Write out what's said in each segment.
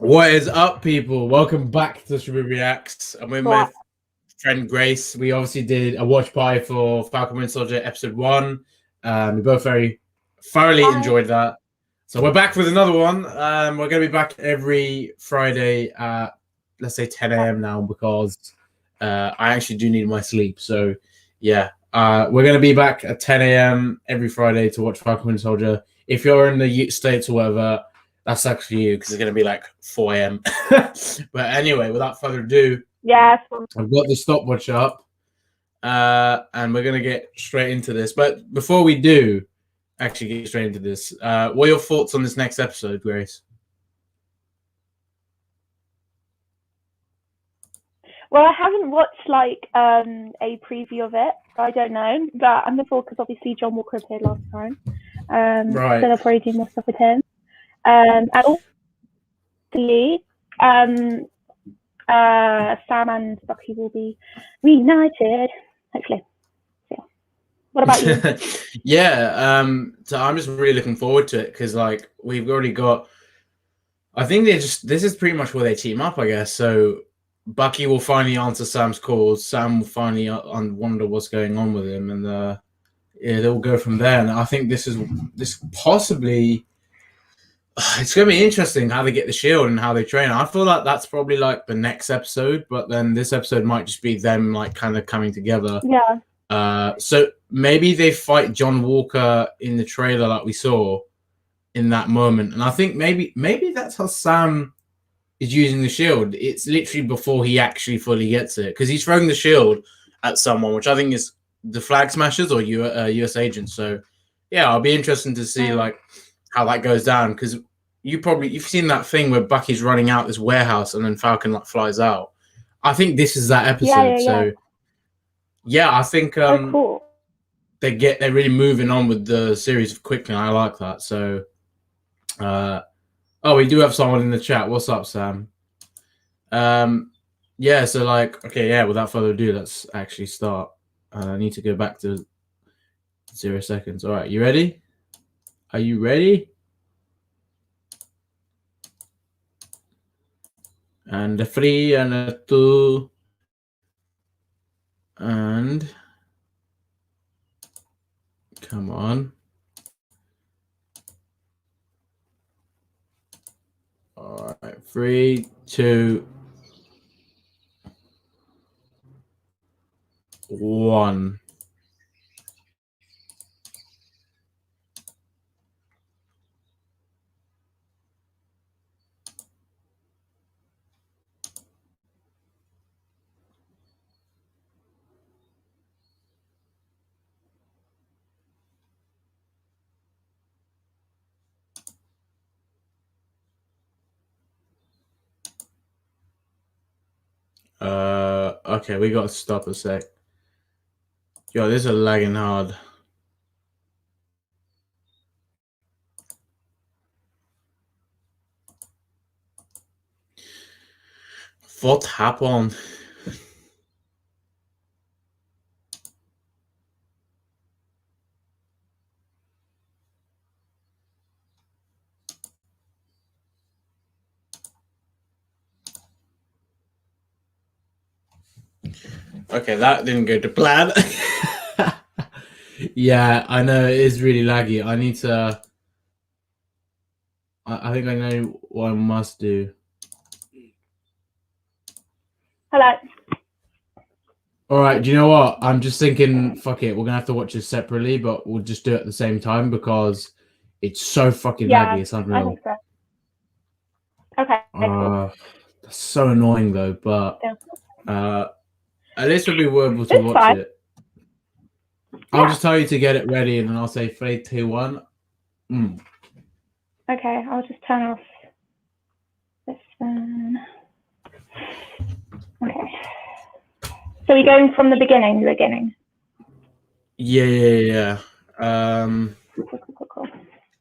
What is up, people? Welcome back to Strawberry Reacts. I'm with my friend Grace. We obviously did a watch party for Falcon Winter Soldier episode 1. We both very thoroughly enjoyed that. So we're back with another one. We're going to be back every Friday at, let's say, 10 a.m. now because I actually do need my sleep. So, yeah, we're going to be back at 10 a.m. every Friday to watch Falcon Winter Soldier. If you're in the States or whatever, that sucks for you because it's going to be like 4 a.m. But anyway, without further ado, I've got the stopwatch up and we're going to get straight into this. But before we do actually get straight into this, what are your thoughts on this next episode, Grace? Well, I haven't watched like a preview of it, so I don't know. But I'm looking forward because obviously John Walker appeared last time. Right. So they'll probably do more stuff with him. And also, Sam and Bucky will be reunited, hopefully. So, yeah. What about you? Yeah, so I'm just really looking forward to it because, like, we've already got. I think this is pretty much where they team up, I guess. So Bucky will finally answer Sam's calls. Sam will finally wonder what's going on with him, and yeah, they'll go from there. And I think this possibly. It's going to be interesting how they get the shield and how they train. I feel like that's probably like the next episode, but then this episode might just be them like kind of coming together. Yeah. So maybe they fight John Walker in the trailer like we saw in that moment. And I think maybe that's how Sam is using the shield. It's literally before he actually fully gets it because he's throwing the shield at someone, which I think is the Flag Smashers or US agents. So yeah, I'll be interested to see like how that goes down because you've seen that thing where Bucky's running out this warehouse and then Falcon like flies out. I think this is that episode. So yeah, I think cool. they're really moving on with the series quickly. And I like that. So we do have someone in the chat. What's up, Sam? Yeah, so like okay, yeah, without further ado, let's actually start. I need to go back to 0 seconds. All right, you ready? Are you ready? And a 3 and a 2 and come on. All right, 3, 2, 1. Okay, we gotta stop a sec. Yo, this is lagging hard. What happened? Okay, that didn't go to plan. Yeah, I know it is really laggy. I need to. I think I know what I must do. Hello. All right, do you know what? I'm just thinking, fuck it, we're gonna have to watch this separately, but we'll just do it at the same time because it's so fucking laggy. It's unreal. I think so. Okay. Cool. That's so annoying though, but at least we'll be able to watch it. I'll just tell you to get it ready, and then I'll say 3, 2, 1. Okay, I'll just turn off this one. Okay. So we're going from the beginning. Yeah. Cool. I'm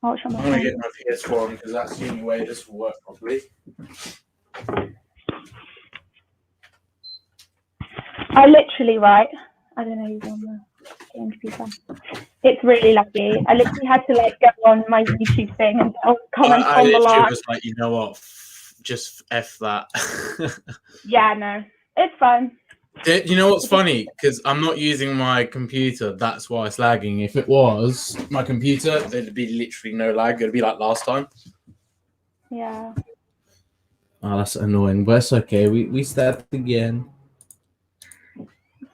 gonna get my PS4 because that's the only way this will work properly. I literally I don't know who's on the game computer. It's really lucky. I literally had to like go on my YouTube thing and comment on the live. Just like, you know what, just F that. Yeah, no, it's fine. You know what's funny? Because I'm not using my computer. That's why it's lagging. If it was my computer, there'd be literally no lag. It'd be like last time. Yeah. Oh, that's annoying, but it's okay. We start again.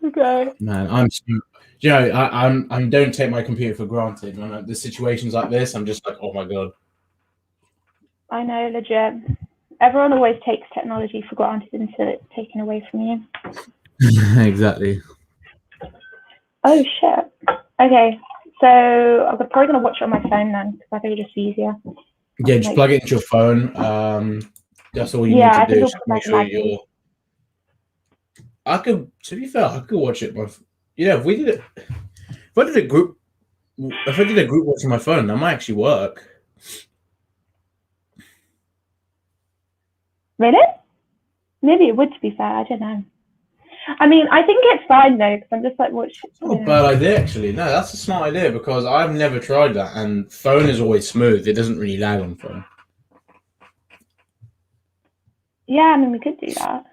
Okay. Man, you know, I don't take my computer for granted. When the situations like this, I'm just like, oh my god. I know, legit. Everyone always takes technology for granted until it's taken away from you. Exactly. Oh shit. Okay, so I'm probably gonna watch it on my phone then, because I think it's just easier. Yeah, just plug it into your phone. That's all you need to do. Just make sure you're. I could, to be fair, I could watch it. Yeah, if we did it, if I did a group watch on my phone, that might actually work. Really? Maybe it would, to be fair. I don't know. I mean, I think it's fine though, because I'm just like, watching. It's not a bad idea, actually. No, that's a smart idea because I've never tried that, and phone is always smooth. It doesn't really lag on phone. Yeah, I mean, we could do that.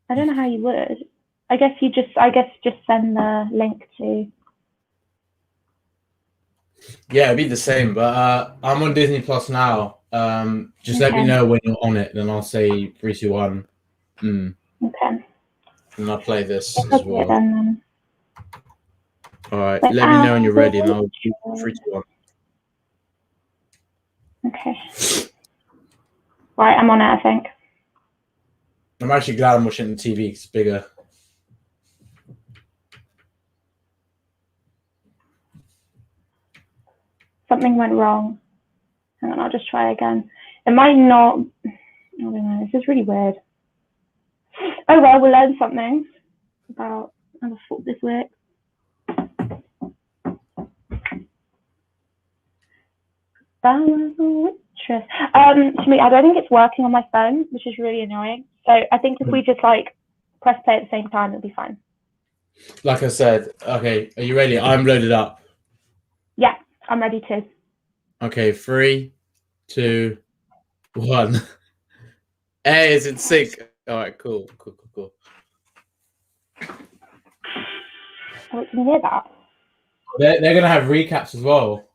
I don't know how you would. I guess just send the link to. Yeah, it'd be the same, but I'm on Disney Plus now. Just let me know when you're on it, then I'll say 3, 2, 1. Okay. And I'll play this as well. Then. All right, let me know when you're ready, and I'll do 3, 2, 1. Okay. Right, I'm on it, I think. I'm actually glad I'm watching the TV. It's bigger. Something went wrong. Hang on, I'll just try again. It might not. I don't know. This is really weird. Oh well, we'll learn something about how the fuck this works. To me, I don't think it's working on my phone, which is really annoying. So I think if we just like press play at the same time, it'll be fine. Like I said, okay, are you ready? I'm loaded up. Yeah, I'm ready to. Okay, 3, 2, 1. Hey, is it sync? All right, cool. Oh, can you hear that? They're gonna have recaps as well.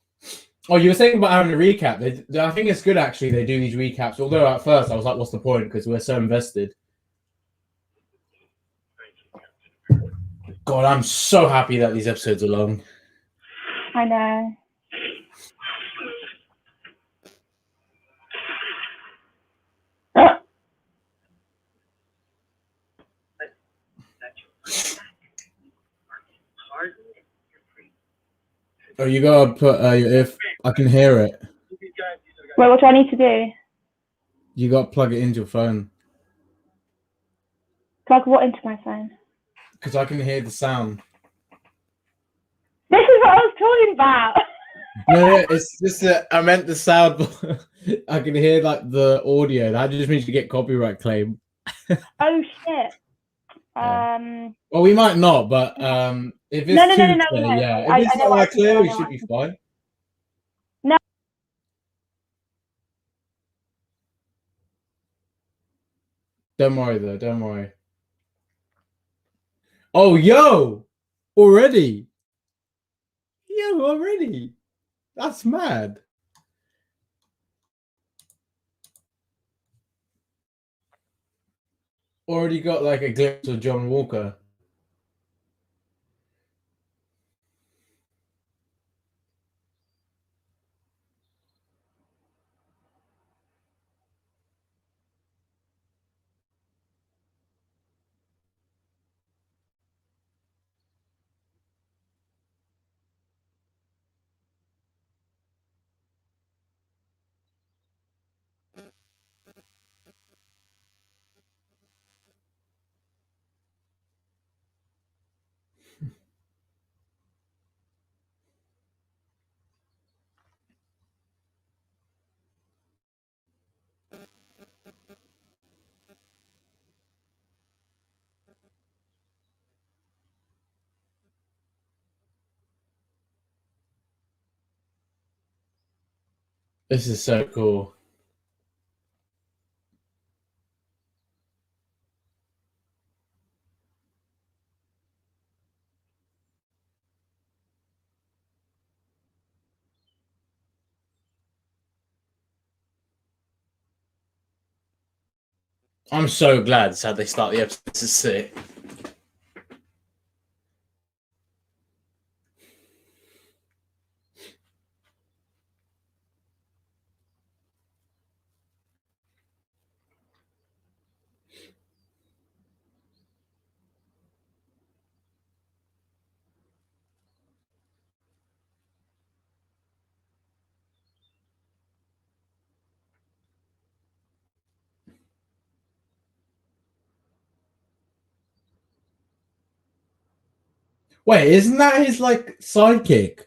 Oh, you were saying about having a recap. I think it's good actually. They do these recaps. Although at first I was like, "What's the point?" Because we're so invested. God, I'm so happy that these episodes are long. I know. Oh, you gotta put if I can hear it. Wait, what do I need to do? You gotta plug it into your phone. Plug what into my phone? Because I can hear the sound. This is what I was talking about. No, it's just that I meant the sound. I can hear like the audio. That just means you get copyright claim. Oh shit. Yeah. Well, we might not, but if it's too clear, yeah. If it's not that clear, we should be fine. No. Don't worry though. Don't worry. Oh, yo! Already? Yo, already? That's mad. Already got like a glimpse of John Walker. This is so cool. I'm so glad that's how they start the episode. This is sick. Wait, isn't that his like sidekick?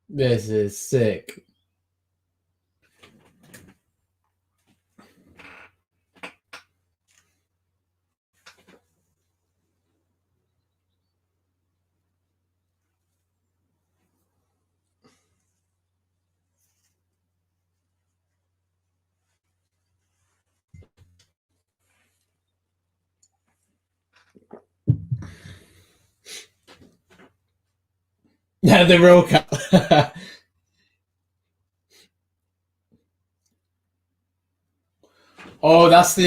This is sick. Yeah, the real cat. Oh, that's the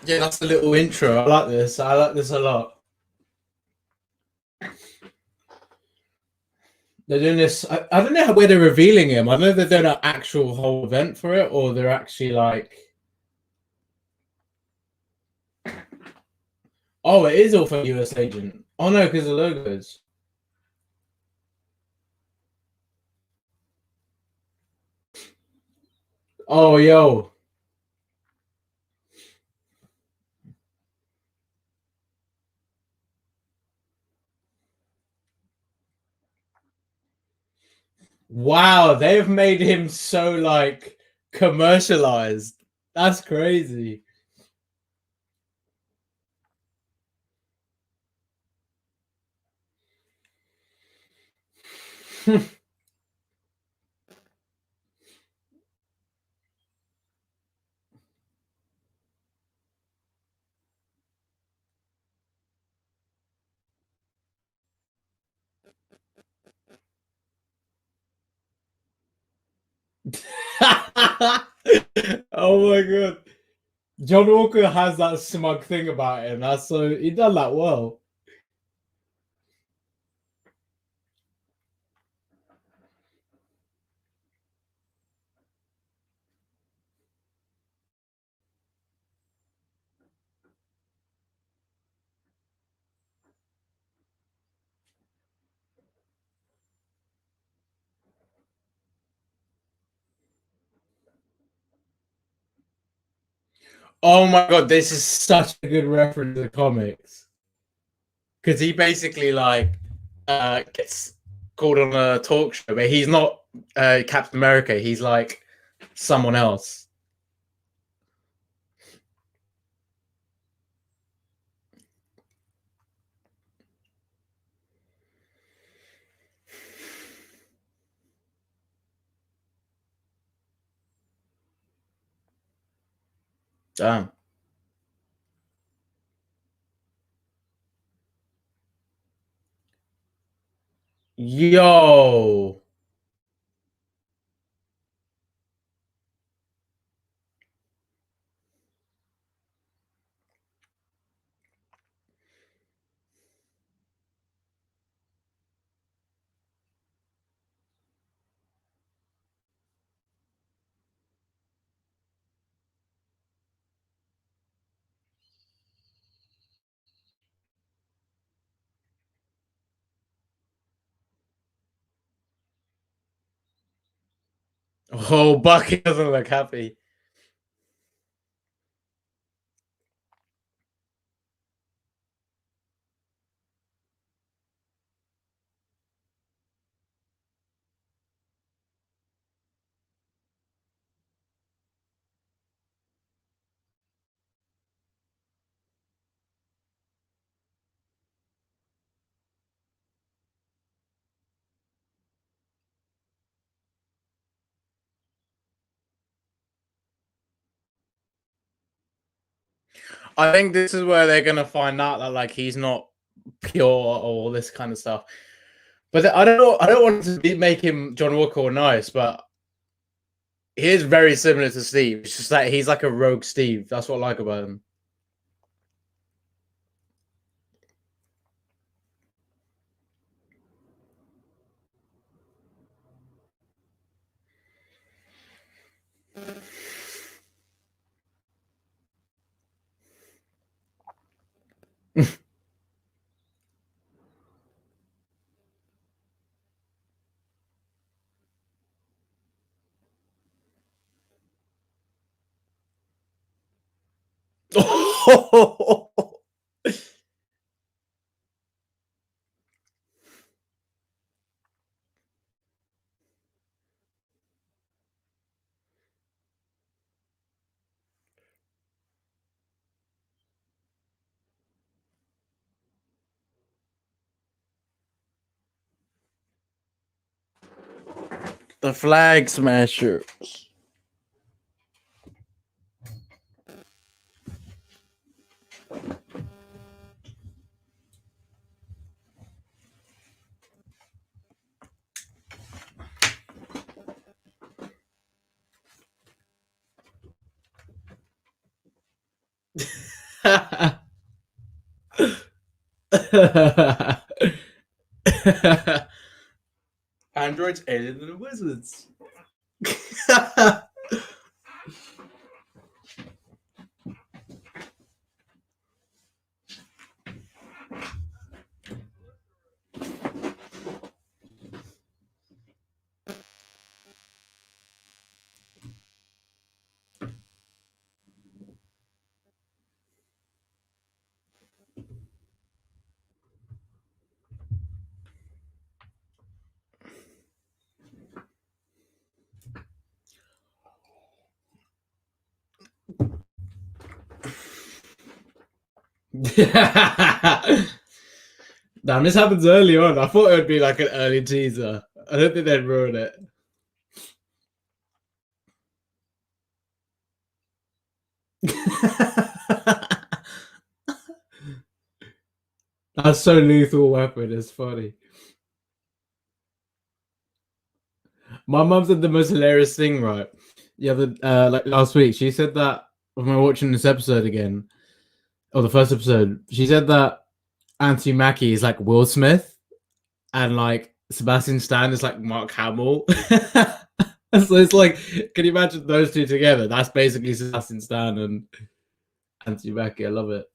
yeah, that's the little intro. I like this. I like this a lot. They're doing this. I don't know where they're revealing him. I know they're doing an actual whole event for it, or they're actually like. Oh, it is all for US agent. Oh no, because the logos. Oh yo. Wow, they've made him so like commercialized. That's crazy. Oh my god. John Walker has that smug thing about him. That's so he done that well. Oh my god, this is such a good reference to the comics. Because he basically like gets called on a talk show, but he's not Captain America. He's like someone else. Damn. Yo. Oh, Bucky doesn't look happy. I think this is where they're gonna find out that like he's not pure or all this kind of stuff. But I don't know. I don't want to make him John Walker or nice, but he is very similar to Steve. It's just that he's like a rogue Steve. That's what I like about him. The Flag Smashers. Androids, aliens, and wizards. Damn, this happens early on. I thought it would be like an early teaser. I don't think they'd ruin it. That's so Lethal Weapon. It's funny. My mum said the most hilarious thing, right? The other, like last week, she said that when we were watching this episode again, or the first episode, she said that Anthony Mackie is like Will Smith, and like Sebastian Stan is like Mark Hamill. So it's like, can you imagine those two together? That's basically Sebastian Stan and Anthony Mackie. I love it.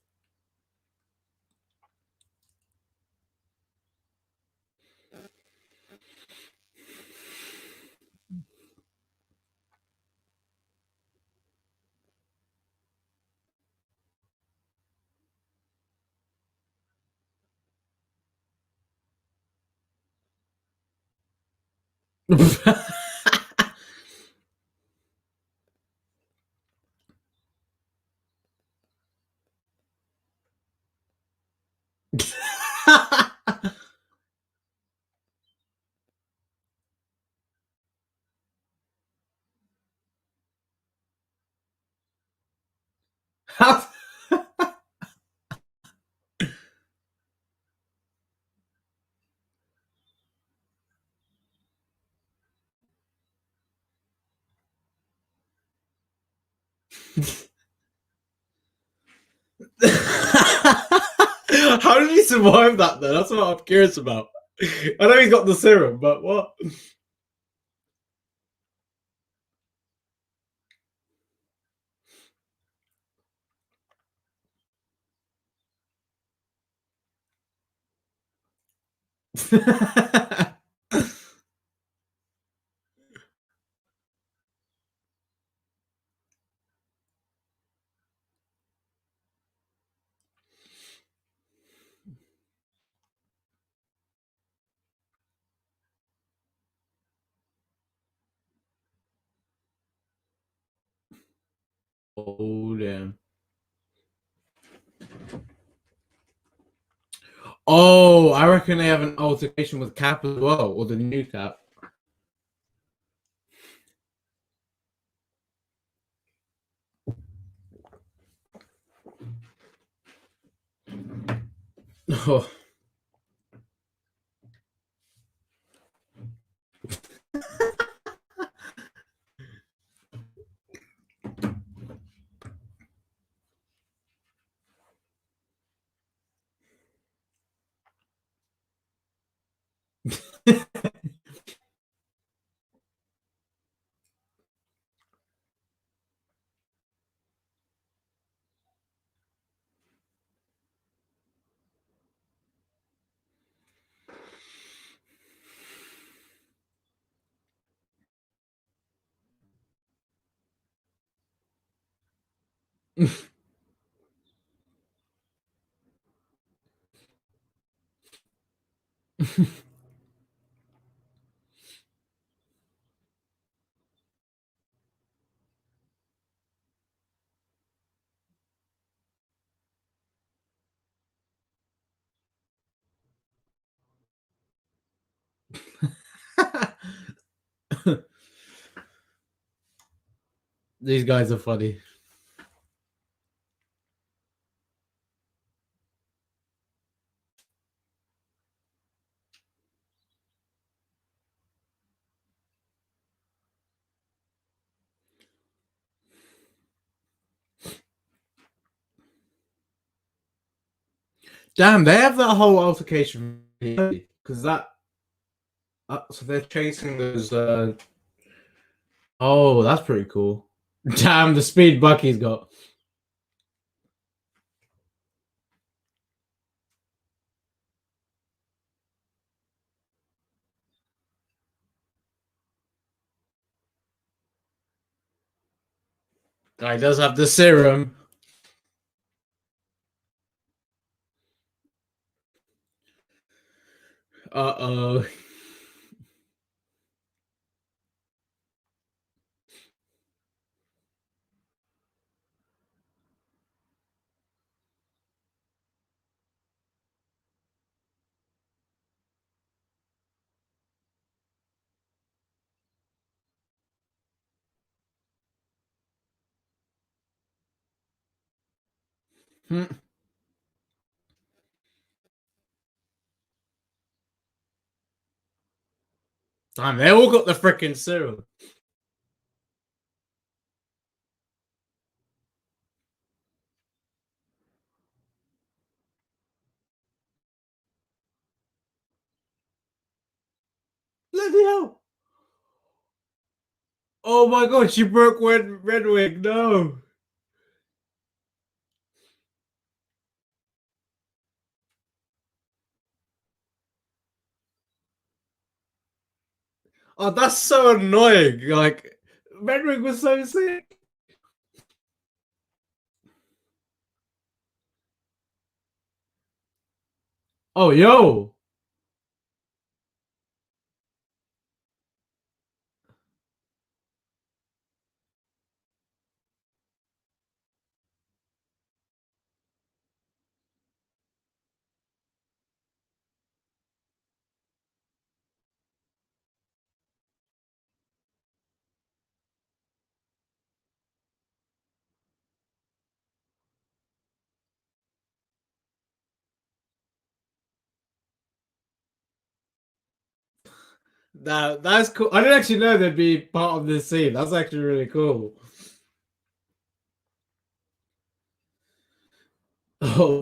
How How did he survive that though? That's what I'm curious about. I know he's got the serum, but what? Oh damn. Oh, I reckon they have an altercation with Cap as well, or the new Cap. Oh. These guys are funny. Damn, they have that whole altercation because so they're chasing those. Oh, that's pretty cool. Damn, the speed Bucky's got. Guy does have the serum. Uh-oh. Damn, they all got the freaking serum. Bloody hell. Oh my god, she broke Redwig. No. Oh, that's so annoying. Like, Redwig was so sick. Oh, yo. That's cool. I didn't actually know they'd be part of this scene. That's actually really cool. Oh,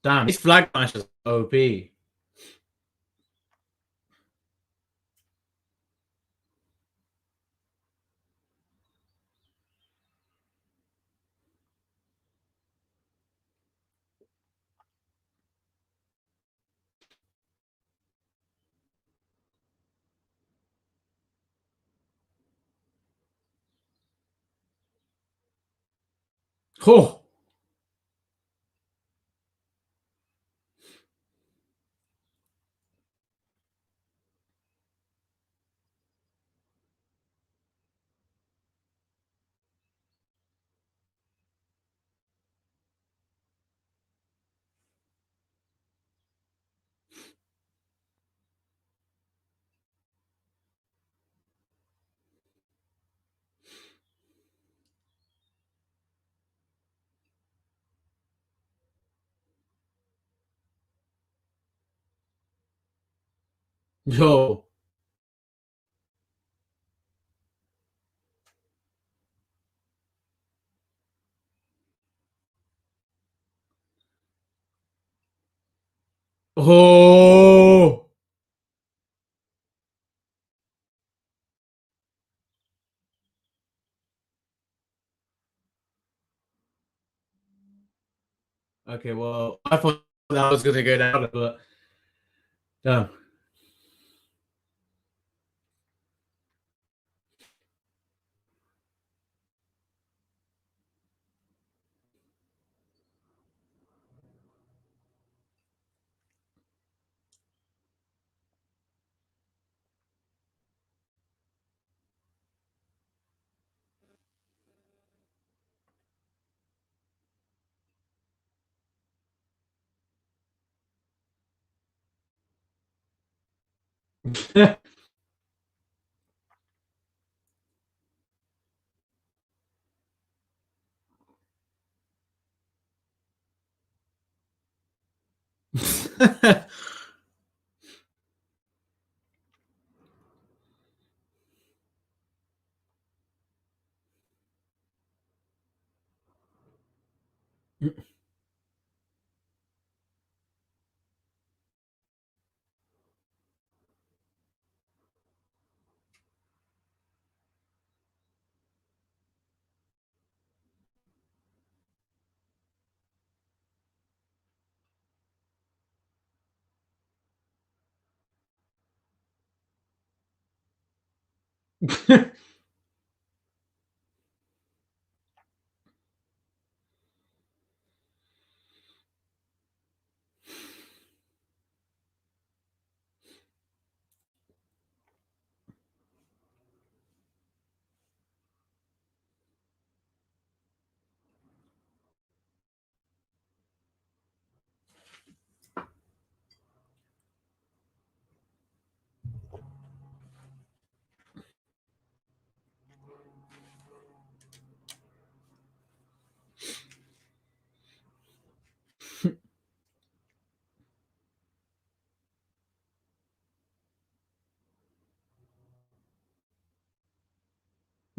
damn. These flag matches OP. Oh. Yo. Oh. Okay, well, I thought that was gonna go down, but no.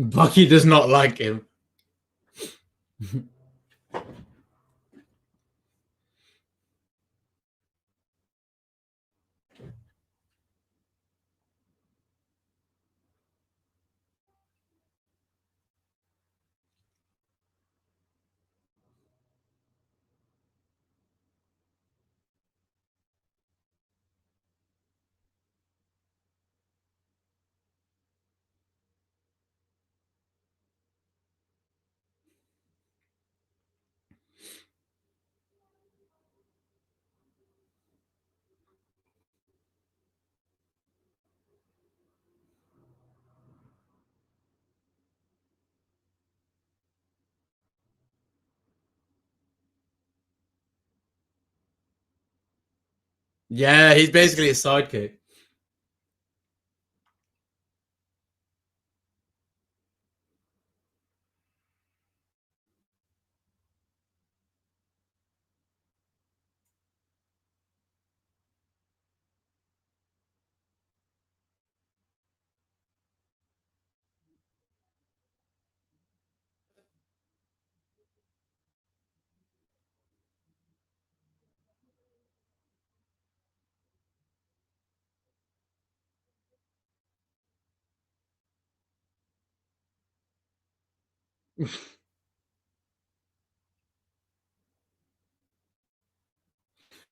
Bucky does not like him. Yeah, he's basically a sidekick.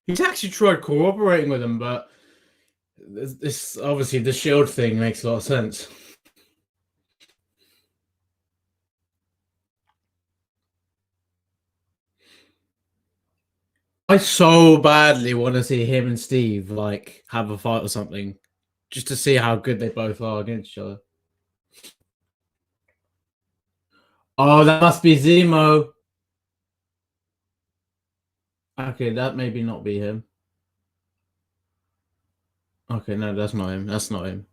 He's actually tried cooperating with him, but this obviously the shield thing makes a lot of sense. I so badly want to see him and Steve like have a fight or something, just to see how good they both are against each other. Oh, that must be Zemo. Okay, that maybe not be him. Okay, no, that's not him. That's not him.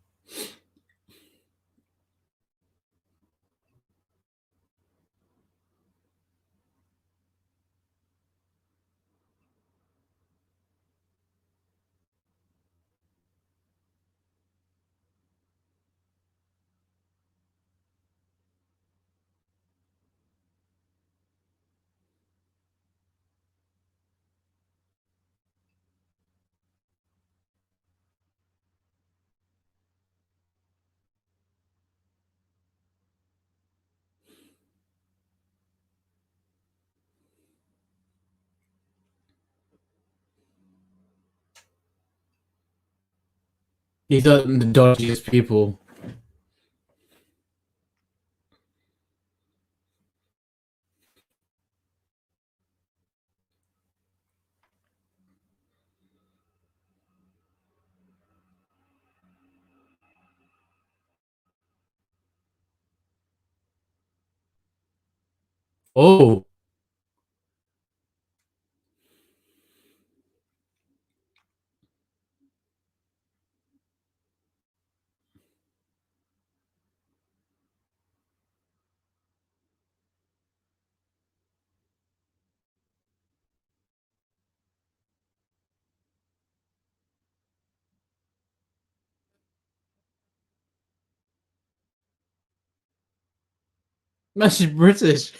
He's not the dodgiest people. Oh. Man, she's British.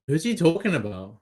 Who's he talking about?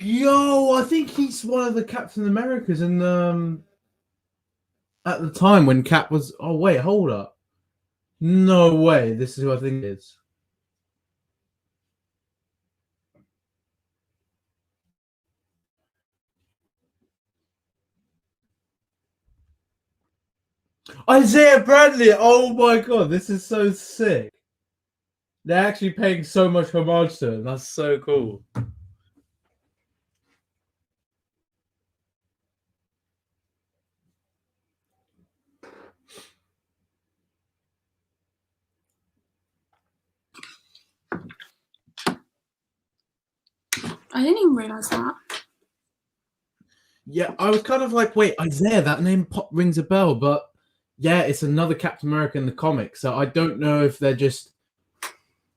Yo, I think he's one of the Captain Americas in at the time when Cap was. Oh wait, hold up. No way. This is who I think it is. Isaiah Bradley. Oh my god, this is so sick. They're actually paying so much homage to him. That's so cool. I didn't even realize that. Yeah, I was kind of like, wait, Isaiah, that name rings a bell, but yeah, it's another Captain America in the comics. So I don't know if they're just.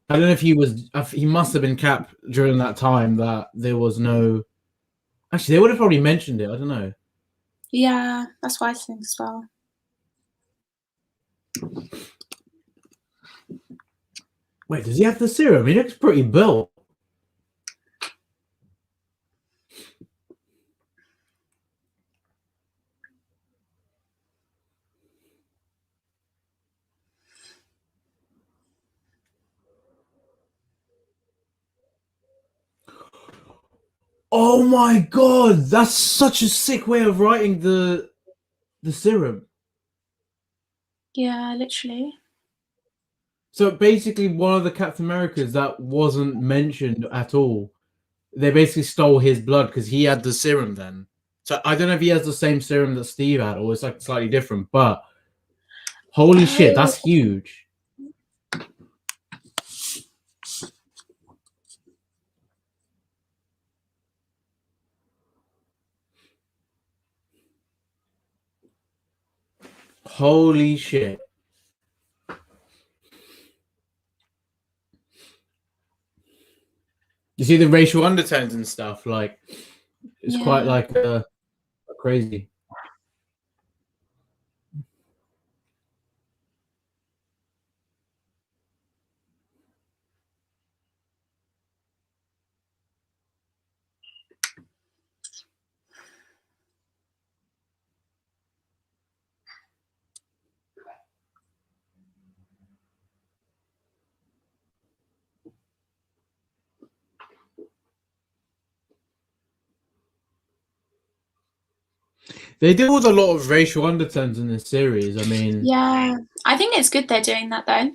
I don't know if he was. He must have been Cap during that time that there was no. Actually, they would have probably mentioned it. I don't know. Yeah, that's what I think as well. Wait, does he have the serum? He looks pretty built. Oh my god, that's such a sick way of writing the serum. Yeah, literally. So basically, one of the Captain Americas that wasn't mentioned at all, they basically stole his blood because he had the serum then. So I don't know if he has the same serum that Steve had or it's like slightly different, but holy shit, that's huge. Holy shit. You see the racial undertones and stuff, like it's quite like crazy. They deal with a lot of racial undertones in this series. I mean, yeah, I think it's good they're doing that though.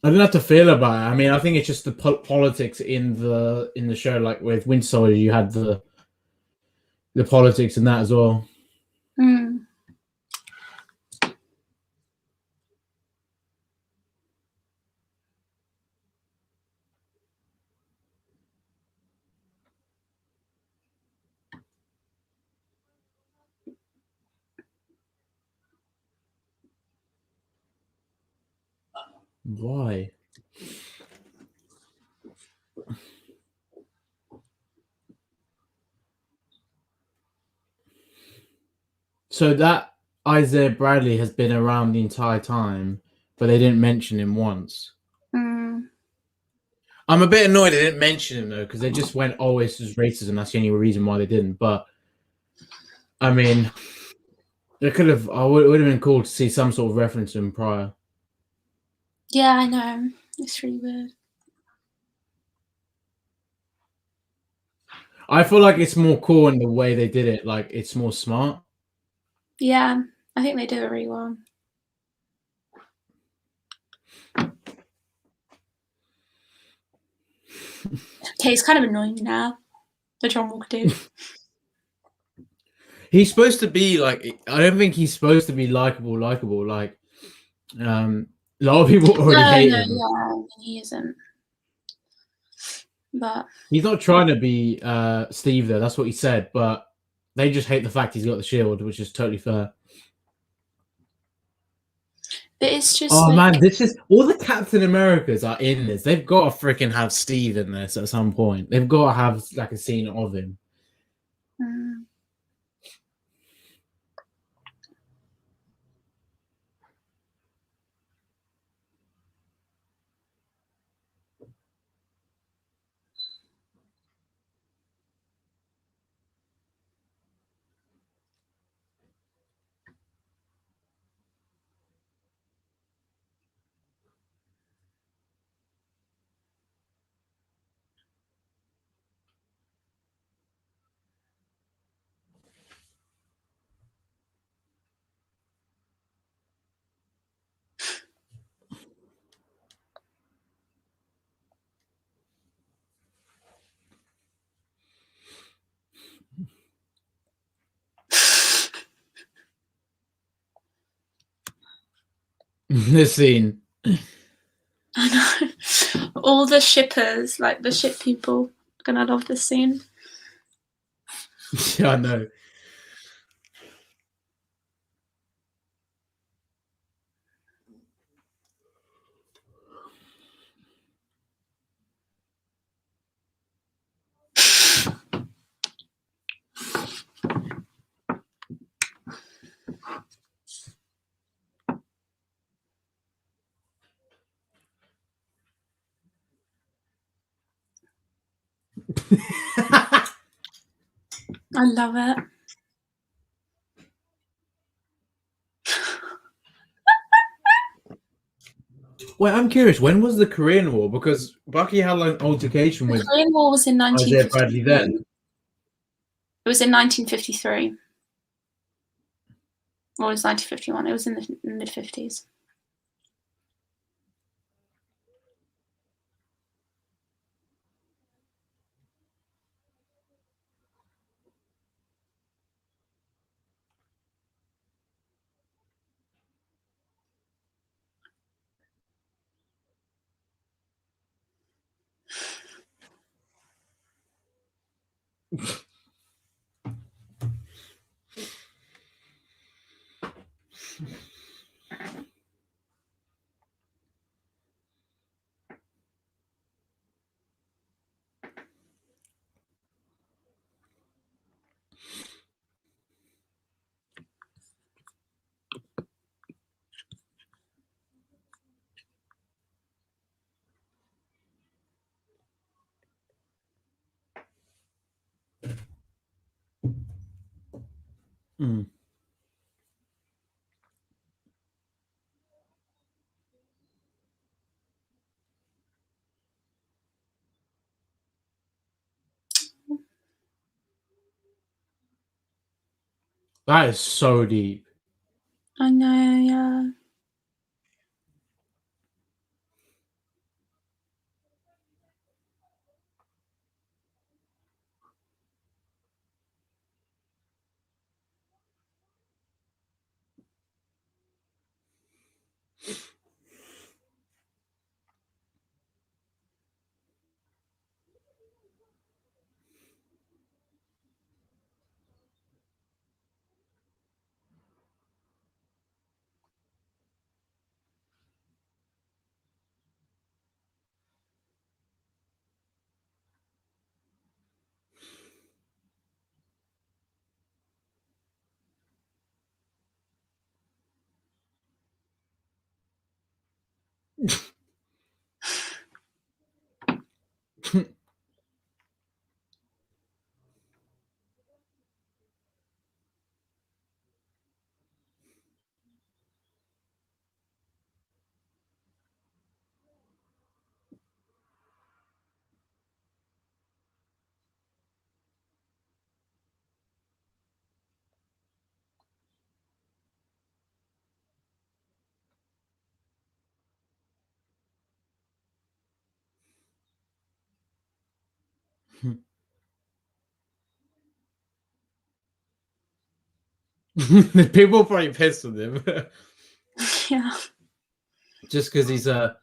I don't have to feel about it. I mean, I think it's just the politics in the show. Like with Winter Soldier, you had the politics in that as well. Mm. Why? So that Isaiah Bradley has been around the entire time, but they didn't mention him once. Mm. I'm a bit annoyed they didn't mention him though, because they just went, "Oh, it's just racism." That's the only reason why they didn't. But I mean, they could have. It would have been cool to see some sort of reference to him prior. Yeah, I know. It's really weird. I feel like it's more cool in the way they did it. Like it's more smart. Yeah, I think they do it really well. Okay, it's kind of annoying me now. The John Walker dude. He's supposed to be like. I don't think he's supposed to be likable. Like, a lot of people already hate him. Yeah, he isn't. But He's not trying to be Steve though. That's what he said. But they just hate the fact he's got the shield, which is totally fair. But it's just. Oh like, man, this is all the Captain Americas are in this. They've got to freaking have Steve in this at some point. They've got to have like a scene of him. Mm. This scene. I know. All the shippers, like the ship people, are gonna love this scene. Yeah, I know. I love it. Well, I'm curious. When was the Korean War? Because Bucky had like an altercation The with Korean War was in Isaiah Bradley 1953. then. It was in 1953. Or it was 1951. It was in the mid-50s. Mm. That is so deep. I know, yeah. People are probably pissed with him. Yeah. Just because he's a.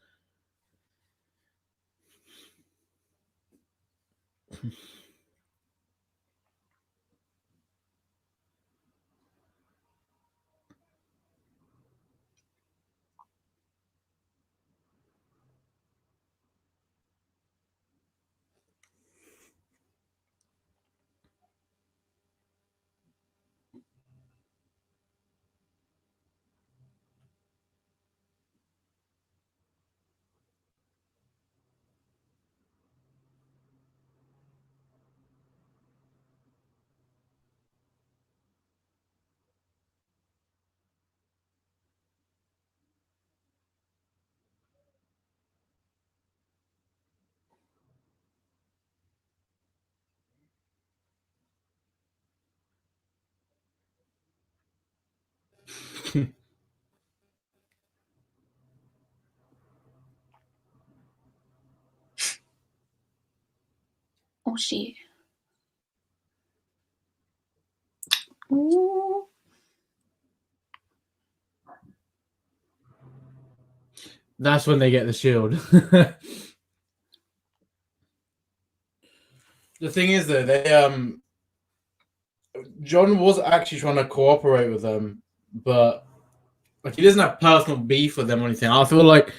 Oh, she. Ooh. That's when they get the shield. The thing is, though, John was actually trying to cooperate with them, but like he doesn't have personal beef with them or anything. I feel like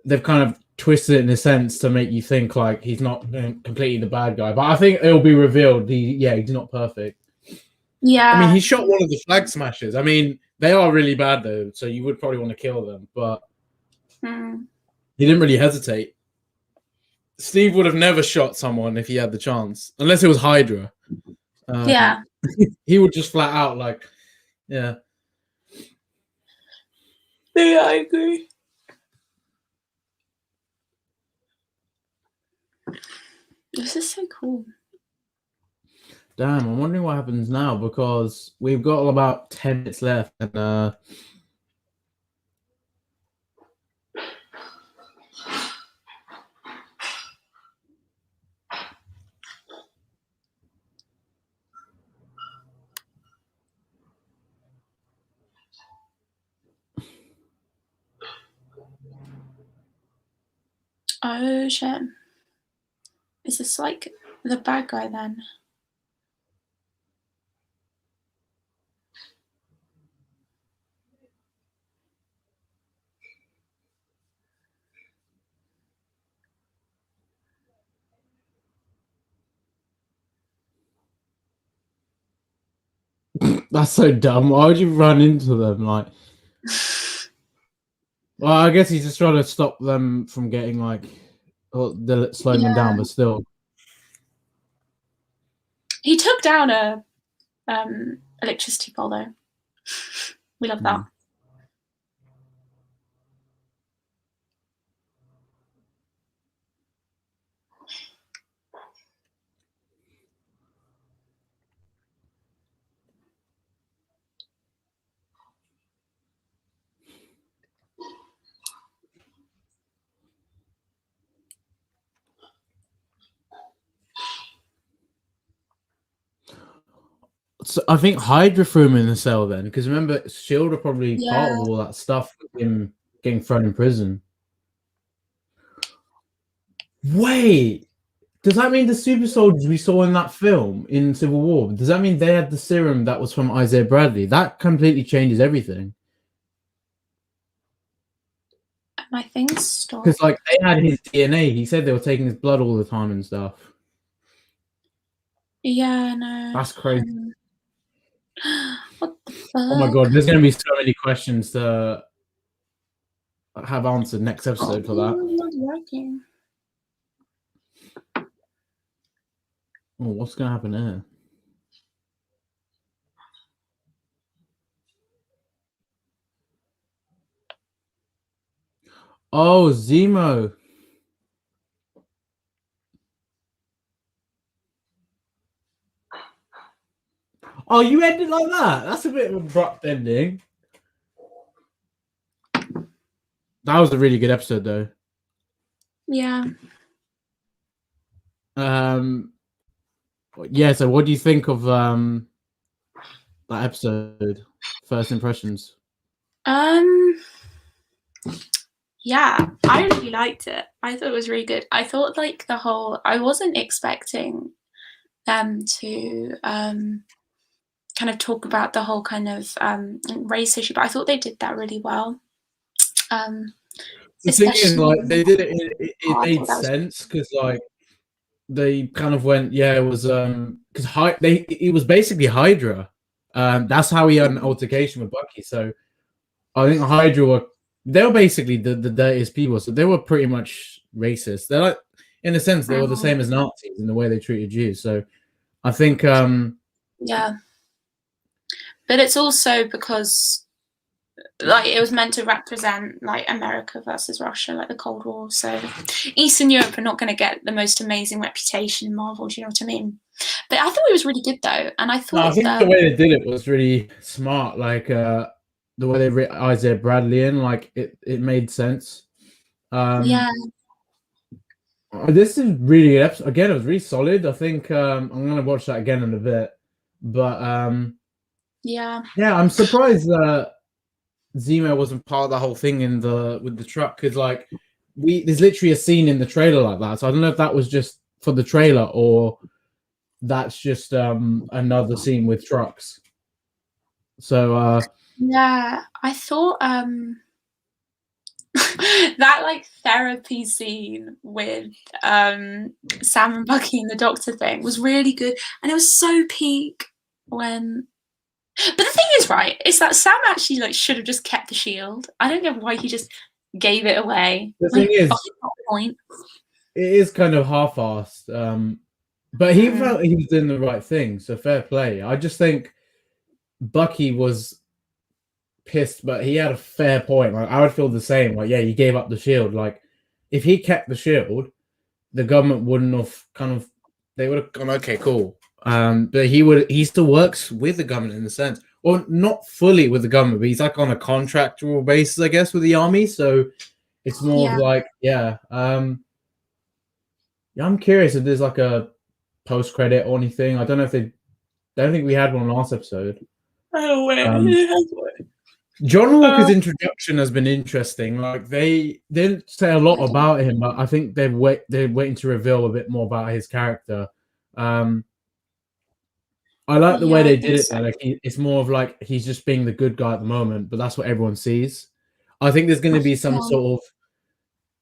they've kind of twisted it in a sense to make you think like he's not completely the bad guy. But I think it'll be revealed. He's not perfect. Yeah. I mean, he shot one of the flag smashers. I mean, they are really bad though, so you would probably want to kill them. But he didn't really hesitate. Steve would have never shot someone if he had the chance, unless it was Hydra. Yeah. He would just flat out like, yeah. Yeah, I agree. This is so cool. Damn, I'm wondering what happens now because we've got about 10 minutes left and oh shit. Is this like the bad guy then? that's so dumb. Why would you run into them? Like, well, I guess he's just trying to stop them from getting like, slowing them down, but still. He took down a electricity pole though. We love that. So I think Hydra threw him in the cell then, because remember, Shield are probably part of all that stuff with him getting thrown in prison. Wait, does that mean the super soldiers we saw in that film in Civil War, does that mean they had the serum that was from Isaiah Bradley? That completely changes everything. My thing stopped. Because like they had his DNA. He said they were taking his blood all the time and stuff. Yeah, no. That's crazy. What the fuck? Oh my god, there's going to be so many questions to have answered next episode for that. Not working. Oh, what's going to happen here? Oh, Zemo. Oh, you ended like that? That's a bit of an abrupt ending. That was a really good episode, though. Yeah. Yeah, so what do you think of that episode? First impressions? Yeah, I really liked it. I thought it was really good. I thought like I wasn't expecting them to kind of talk about the whole kind of race issue, but I thought they did that really well. The thing is, like, they did it. It made sense because, like, they kind of went, yeah, it was because it was basically Hydra. That's how he had an altercation with Bucky. So I think Hydra they were basically the dirtiest people. So they were pretty much racist. They're like, in a sense, they were the same as Nazis in the way they treated Jews. So I think, yeah, but it's also because like it was meant to represent like America versus Russia, like the Cold War. So Eastern Europe are not going to get the most amazing reputation in Marvel. Do you know what I mean? But I thought it was really good though, and I thought I think the way they did it was really smart. Like the way they writ Isaiah Bradley in, like it made sense. Yeah. This is really good episode. Again, it was really solid. I think I'm gonna watch that again in a bit. But yeah, I'm surprised that Zemo wasn't part of the whole thing with the truck, because like there's literally a scene in the trailer like that. So I don't know if that was just for the trailer or that's just another scene with trucks. So yeah, I thought that like therapy scene with Sam and Bucky and the doctor thing was really good, and it was so peak when. But the thing is, right, is that Sam actually like should have just kept the shield. I don't get why he just gave it away. The thing is, point. It is kind of half-assed, but he felt he was doing the right thing, so fair play. I just think Bucky was pissed, but he had a fair point. Like I would feel the same. Like, yeah, he gave up the shield. Like, if he kept the shield, the government wouldn't have they would have gone, okay, cool. But he still works with the government in a sense. Or not fully with the government, but he's like on a contractual basis, I guess, with the army. So it's more of like, yeah. I'm curious if there's like a post credit or anything. I don't know if I don't think we had one last episode. Oh wait. John Walker's introduction has been interesting. Like they didn't say a lot about him, but I think they're waiting to reveal a bit more about his character. I like the way they did it. Like it's more of like he's just being the good guy at the moment, but that's what everyone sees. I think there's going to be some sort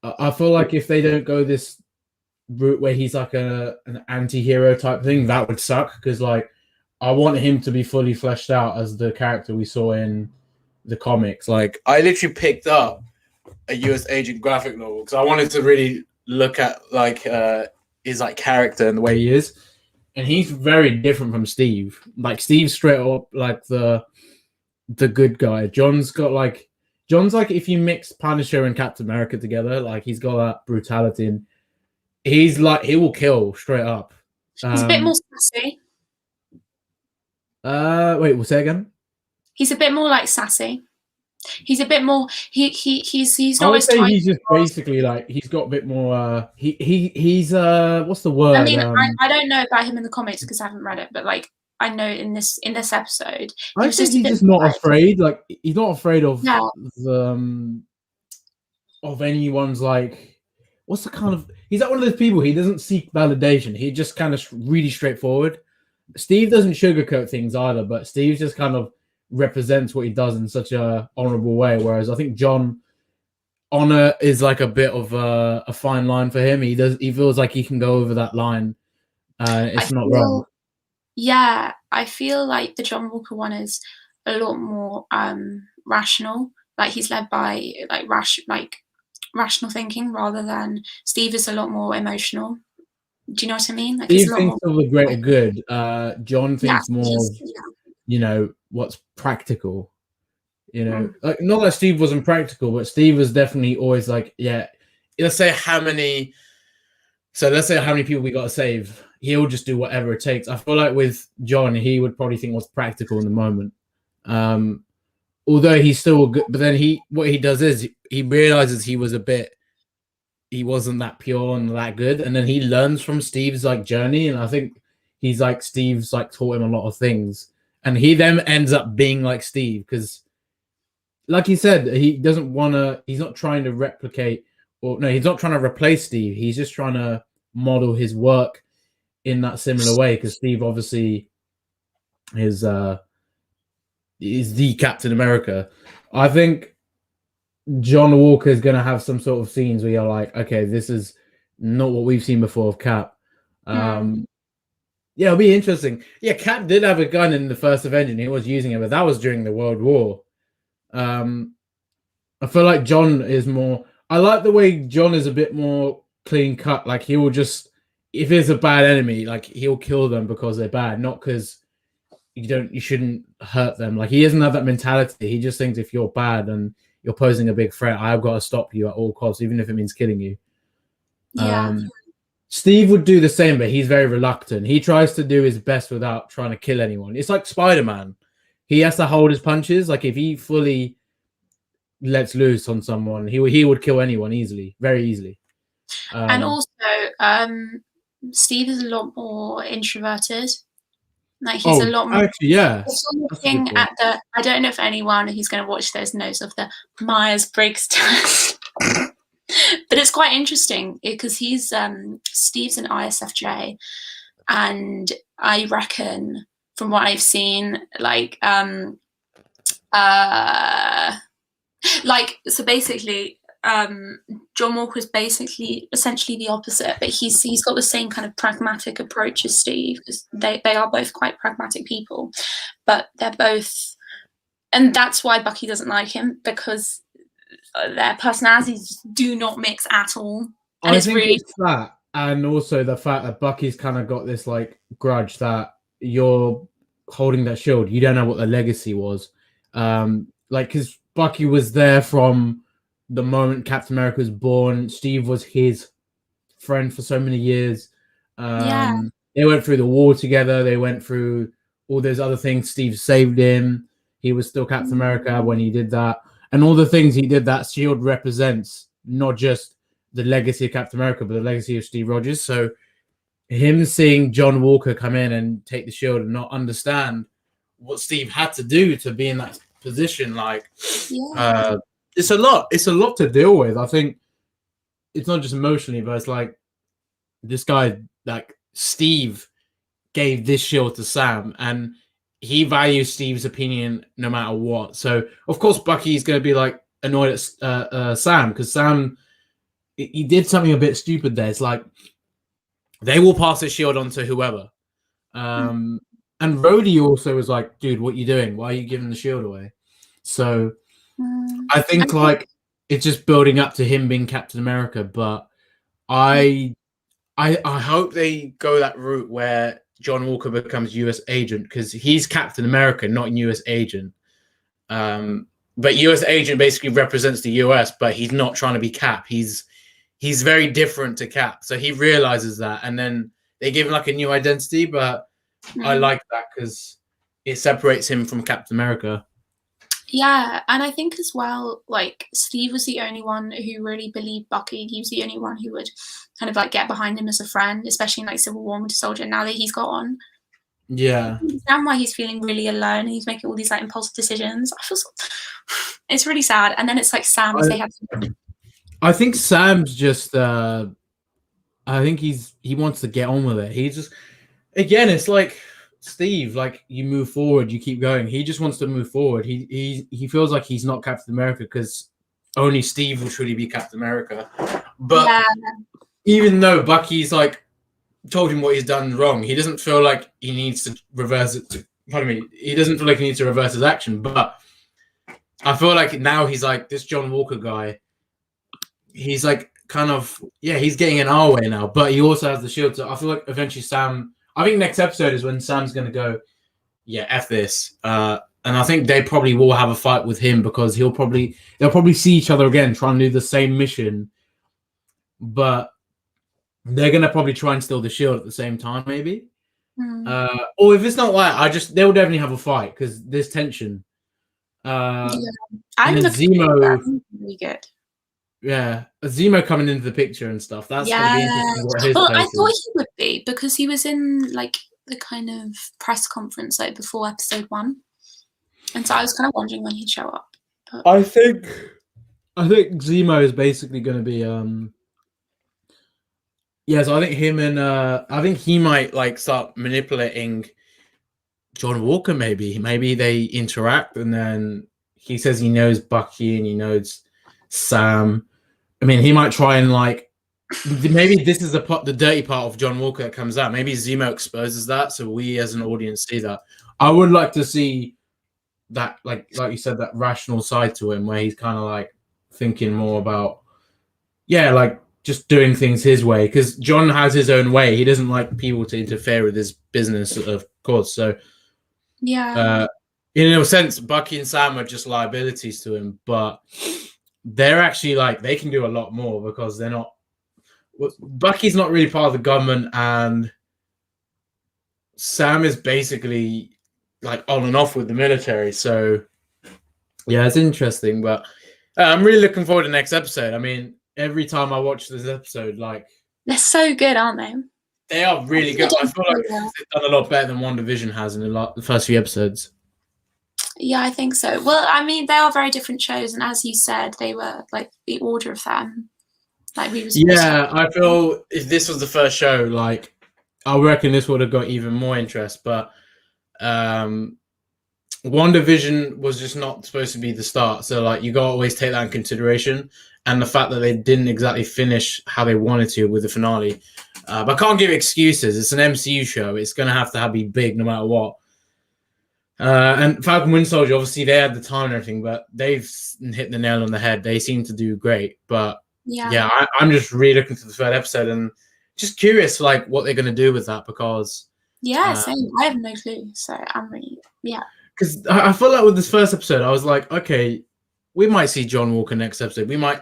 of. I feel like if they don't go this route where he's like an anti-hero type thing, that would suck, because like I want him to be fully fleshed out as the character we saw in the comics. Like I literally picked up a US agent graphic novel because I wanted to really look at like his like character and the way he is, and he's very different from Steve. Like Steve's straight up like the good guy. John's like if you mix Punisher and Captain America together, like he's got that brutality, and he's like he will kill straight up. He's a bit more sassy. Wait, we'll say again. He's a bit more like sassy. He's a bit more. He's I would say he's just basically like he's got a bit more. He's what's the word? I mean, I don't know about him in the comics because I haven't read it, but like I know in this episode, I think he's just not afraid. Like he's not afraid of of anyone's like. What's the kind of? He's like one of those people. He doesn't seek validation. He just kind of really straightforward. Steve doesn't sugarcoat things either, but Steve just kind of represents what he does in such a honorable way. Whereas I think John, honor is like a bit of a fine line for him. He feels like he can go over that line. It's not wrong. Yeah, I feel like the John Walker one is a lot more rational. Like he's led by like rational thinking rather than Steve is a lot more emotional. Do you know what I mean? Like Steve thinks of the greater good. John thinks more of, what's practical. Like not that Steve wasn't practical, but Steve was definitely always like, yeah, let's say how many people we got to save. He'll just do whatever it takes. I feel like with John, he would probably think what's practical in the moment. Although he's still good, but then what he does is he realizes he wasn't that pure and that good, and then he learns from Steve's like journey, and I think he's like Steve's like taught him a lot of things, and he then ends up being like Steve because, like he said, he's not trying to replicate he's not trying to replace Steve. He's just trying to model his work in that similar way because Steve obviously is the Captain America. I think John Walker is going to have some sort of scenes where you're like, okay, this is not what we've seen before of Cap. Yeah, it'll be interesting. Yeah, Cap did have a gun in the first Avenger, and he was using it, but that was during the World War. I feel like John is more. I like the way John is a bit more clean cut. Like he will just, if it's a bad enemy, like he'll kill them because they're bad, not because you shouldn't hurt them. Like he doesn't have that mentality. He just thinks if you're bad and you're posing a big threat, I've got to stop you at all costs, even if it means killing you. Yeah. Steve would do the same, but he's very reluctant. He tries to do his best without trying to kill anyone. It's like Spider-Man. He has to hold his punches. Like if he fully lets loose on someone, he would kill anyone easily, very easily. And also, Steve is a lot more introverted. Like he's a lot more. Actually, yeah. Looking at the, I don't know if anyone who's going to watch those knows of the Myers-Briggs test, but it's quite interesting because he's Steve's an ISFJ, and I reckon from what I've seen, so basically. John Walker's basically essentially the opposite, but he's got the same kind of pragmatic approach as Steve, because they are both quite pragmatic people, but they're both, and that's why Bucky doesn't like him, because their personalities do not mix at all. And I think it's that, and also the fact that Bucky's kind of got this like grudge that you're holding that shield, you don't know what the legacy was, because Bucky was there from the moment Captain America was born. Steve was his friend for so many years. They went through the war together. They went through all those other things. Steve saved him. He was still Captain America when he did that. And all the things he did, that shield represents not just the legacy of Captain America, but the legacy of Steve Rogers. So him seeing John Walker come in and take the shield and not understand what Steve had to do to be in that position, it's a lot. It's a lot to deal with. I think it's not just emotionally, but it's like this guy, like Steve, gave this shield to Sam, and he values Steve's opinion no matter what. So of course Bucky's going to be like annoyed at Sam, because Sam, he did something a bit stupid there. It's like they will pass the shield on to whoever. And Rhodey also was like, dude, what are you doing? Why are you giving the shield away? So I think like it's just building up to him being Captain America, but I hope they go that route where John Walker becomes US agent, because he's Captain America, not US agent. But US agent basically represents the US, but he's not trying to be Cap. He's very different to Cap, so he realizes that, and then they give him like a new identity. But I like that because it separates him from Captain America. Yeah, and I think as well, like Steve was the only one who really believed Bucky. He was the only one who would kind of like get behind him as a friend, especially in like Civil War, Winter Soldier. Now that he's gone, yeah, I understand why he's feeling really alone and he's making all these like impulsive decisions. I feel it's really sad. And then it's like Sam, I think Sam's just I think he wants to get on with it. He's just, again, it's like Steve, like you move forward, you keep going. He just wants to move forward. He feels like he's not Captain America because only Steve will truly be Captain America. But even though Bucky's like told him what he's done wrong, he doesn't feel like he needs to reverse it. He doesn't feel like he needs to reverse his action. But I feel like now he's like this John Walker guy. He's like kind of, he's getting in our way now, but he also has the shield. So I feel like eventually Sam, I think next episode is when Sam's going to go, F this. And I think they probably will have a fight with him because they'll probably see each other again, trying to do the same mission. But they're going to probably try and steal the shield at the same time, maybe. Or if it's not like, they'll definitely have a fight because there's tension. I'm Zemo, really good. Yeah, Zemo coming into the picture and stuff. That's going to be interesting. What his I thought he would be because he was in like the kind of press conference like before episode 1, and so I was kind of wondering when he'd show up. But I think Zemo is basically going to be so I think him and I think he might like start manipulating John Walker. Maybe they interact, and then he says he knows Bucky and he knows Sam. I mean, he might try and like maybe this is the dirty part of John Walker that comes out. Maybe Zemo exposes that, so we as an audience see that. I would like to see that, like you said, that rational side to him, where he's kind of like thinking more about, like just doing things his way. Because John has his own way. He doesn't like people to interfere with his business, of course. So in a sense, Bucky and Sam are just liabilities to him, but they're actually like they can do a lot more because they're not. Bucky's not really part of the government, and Sam is basically like on and off with the military. So it's interesting, but I'm really looking forward to the next episode. I mean, every time I watch this episode, like they're so good, aren't they? They are really good. I feel like they've done a lot better than WandaVision has in the first few episodes. Yeah, I think so. Well, I mean, they are very different shows, and as you said, they were like the order of them. Like we was. Yeah, I feel if this was the first show, like I reckon this would have got even more interest. But WandaVision was just not supposed to be the start, so like you got to always take that in consideration, and the fact that they didn't exactly finish how they wanted to with the finale. But I can't give excuses. It's an MCU show. It's gonna have to be big no matter what. And Falcon Winter Soldier, obviously they had the time and everything, but they've hit the nail on the head. They seem to do great, but yeah, I'm just really looking to the third episode and just curious, like what they're gonna do with that because same. I have no clue, so I'm really because I feel like with this first episode, I was like, okay, we might see John Walker next episode. We might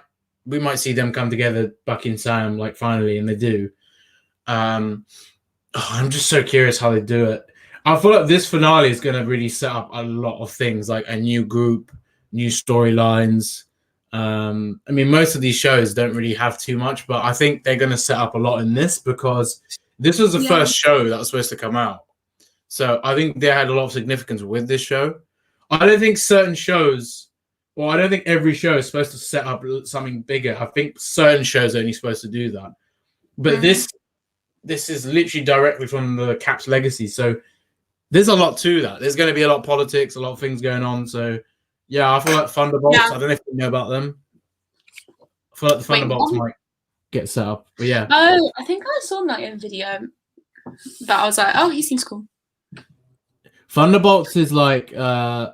see them come together, Bucky and Sam, like finally, and they do. I'm just so curious how they do it. I feel like this finale is going to really set up a lot of things, like a new group, new storylines. I mean, most of these shows don't really have too much, but I think they're going to set up a lot in this because this was the first show that was supposed to come out. So I think they had a lot of significance with this show. I don't think certain shows, well, I don't think every show is supposed to set up something bigger. I think certain shows are only supposed to do that. But this is literally directly from the Cap's legacy. So there's a lot to that. There's going to be a lot of politics, a lot of things going on. So yeah, I feel like Thunderbolts. I don't know if you know about them. I feel like the Thunderbolts might get set up. But yeah. Oh, I think I saw that in a video. That I was like, oh, he seems cool. Thunderbolts is like so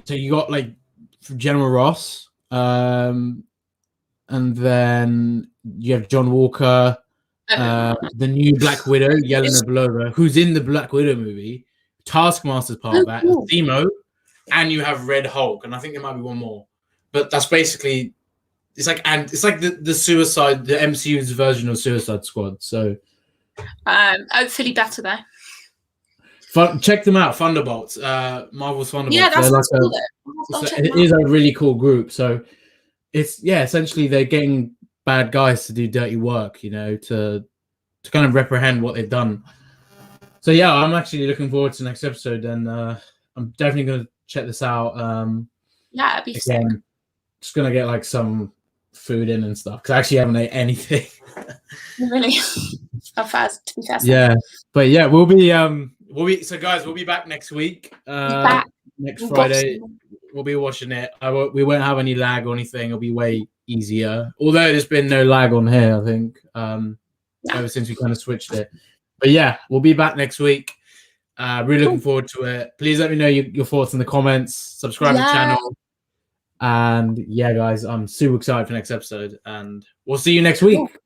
you got like General Ross, and then you have John Walker, the new Black Widow, Yelena Belova, who's in the Black Widow movie. Taskmaster's part of that, Zemo, and you have Red Hulk, and I think there might be one more. But that's basically it's like the Suicide, the MCU's version of Suicide Squad. So hopefully better though. Check them out, Thunderbolts, Marvel's Thunderbolts. Yeah, that's like cool. it is a really cool group. So it's essentially they're getting bad guys to do dirty work, to kind of reprehend what they've done. So yeah, I'm actually looking forward to the next episode, and I'm definitely going to check this out. Yeah, it'd be sick. Just gonna get like some food in and stuff because I actually haven't ate anything. Really? How fast? To be fast. Yeah, but yeah, we'll be back next week. Next Friday, we'll be watching it. We won't have any lag or anything. It'll be way easier. Although there's been no lag on here, I think, ever since we kind of switched it. But yeah, we'll be back next week. Really looking forward to it. Please let me know your thoughts in the comments. Subscribe to the channel. And yeah, guys, I'm super excited for next episode. And we'll see you next week.